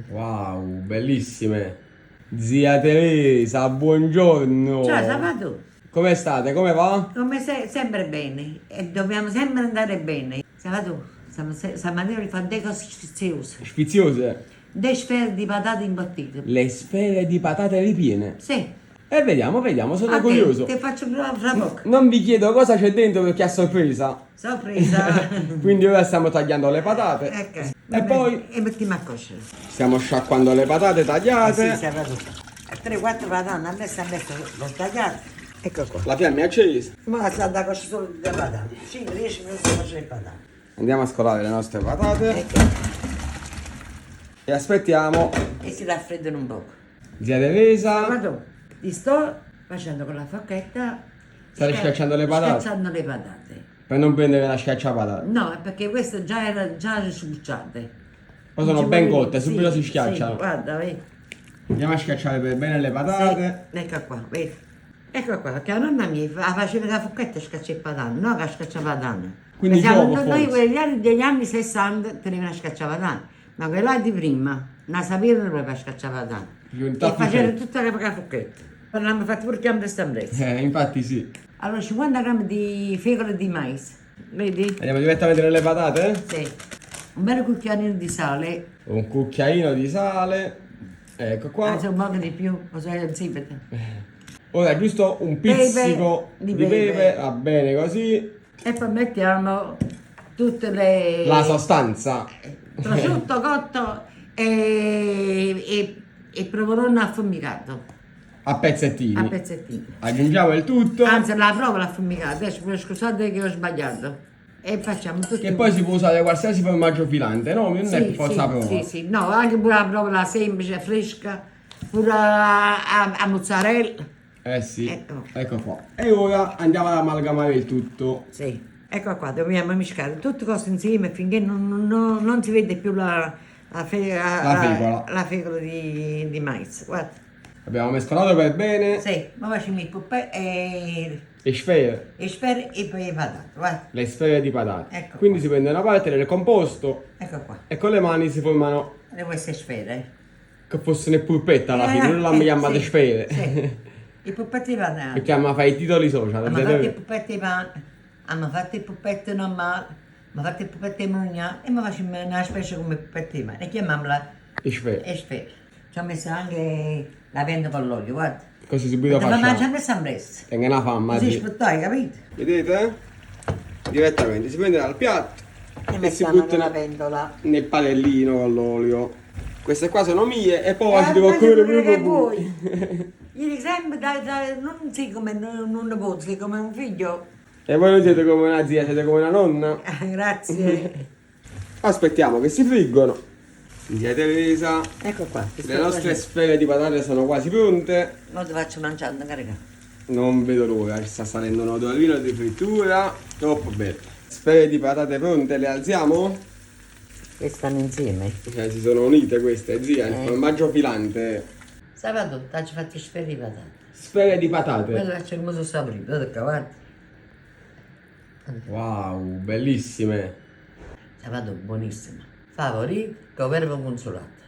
Wow, bellissime. Zia Teresa, buongiorno. Ciao, sabato. Come state? Come va? Come sempre bene. E dobbiamo sempre andare bene. Sabato, stamattina vi fanno delle cose sfiziose. Sfiziose. Delle sfere di patate imbottite. Le sfere di patate ripiene. Sì. E vediamo, sono Ok, curioso. ti faccio provare fra poco. Non vi chiedo cosa c'è dentro perché è a sorpresa. Sorpresa. Quindi ora stiamo tagliando le patate. Ecco. E poi E mettiamo a cuocere. stiamo sciacquando le patate tagliate. Sì, sabato. 3-4 patate, a me sta messo, l'ho tagliato. Ecco qua. La fiamma è accesa. Ma sta da cuocere solo le patate. 5-10 minuti a cuocere le patate. Andiamo a scolare le nostre patate. Ecco. E aspettiamo E si raffreddano un po'. zia Teresa. Guarda, ti sto facendo con la forchetta. Stai schiacciando le patate? Schiacciando le patate. Per non prendere la schiacciapatate. No, perché queste già erano già sbucciate. Poi sono Non ci ben vuole- cotte, subito sì, si schiacciano. Sì, guarda, vedi. Andiamo a schiacciare per bene le patate. Sì, ecco qua, vedi. Ecco qua, perché la nonna mia faceva la forchetta e schiacciava le patate, no che schiacciava patate. Quindi Pensiamo, gioco, noi forse. degli anni 60 tenevano a schiacciare patate, ma quella di prima non sapevano proprio a schiacciare patate. Più un E tappo facevano freddo. tutta la forchetta. L'hanno fatto pure chiamare stambrezza. Infatti sì. Allora 50 grammi di fecola di mais, vedi? Andiamo direttamente nelle patate. Sì. Un bel cucchiaino di sale, Un cucchiaino di sale. Ecco qua. anzi un po' di più, così zipete. Ora giusto un pizzico Pepe, di di pepe. pepe. Va bene così. E poi mettiamo tutte le... La sostanza. prosciutto cotto e provolone affumicato A pezzettini. a pezzettini. Aggiungiamo il tutto. Anzi, la provola affumicata, adesso scusate che ho sbagliato. E facciamo tutto. Che poi si può usare qualsiasi formaggio filante, no? Non è per sì, forza la prova. sì, sì, no, anche pure la provola semplice, fresca, pure a mozzarella. Eh sì. Ecco. Ecco qua. E ora andiamo ad amalgamare il tutto. Sì, ecco qua, dobbiamo mischiare tutte cose insieme finché non si vede più la fecola. la fecola di mais. Guarda. Abbiamo mescolato per bene. Sì, ma facciamo il puppè Le sfere. e sfere e poi le patate. Guarda, Le sfere di patate. Ecco Quindi qua. si prende una parte del composto ecco qua, e con le mani si formano le queste sfere. che fossero le pulpette alla fine, non l'hanno chiamate sì, sfere. Sì. I puppetti di patate. Perché abbiamo fatto i titoli social. Abbiamo fatto i puppetti di patate, abbiamo fatto i puppetti normali, abbiamo fatto i puppetti di mugnà e mi facciamo una specie come puppetti di mare. E chiamiamola Le sfere. e sfere. Ci ho messo anche la pentola con l'olio, guarda. Così subito Ma mangiare facciamo. questa ambressa. Tenga una fama. Così sì. sputtai, capito? Vedete? Direttamente si prende dal piatto E e si mettiamo butta nella pentola. nel padellino con l'olio. Queste qua sono mie e poi ci devo ma correre quello che proprio vuoi. Ieri sempre non sei come un nipote, sei come un figlio. E voi non siete come una zia, siete come una nonna. Grazie. Aspettiamo che si friggono. Zia Teresa, Ecco qua. ti le sto nostre facendo. sfere di patate sono quasi pronte. Mo ti faccio mangiare, carica. Non vedo l'ora, ci sta salendo un odorino di frittura. Troppo bello. Sfere di patate pronte, le alziamo? Che stanno insieme. Si sono unite queste, zia, il formaggio filante. Sabato ti faccio fatti sfere di patate. Sfere di patate. Quello faccio come sono saporito, guarda. Wow, bellissime. Sabato buonissimo. Favorito, con verbo consolato.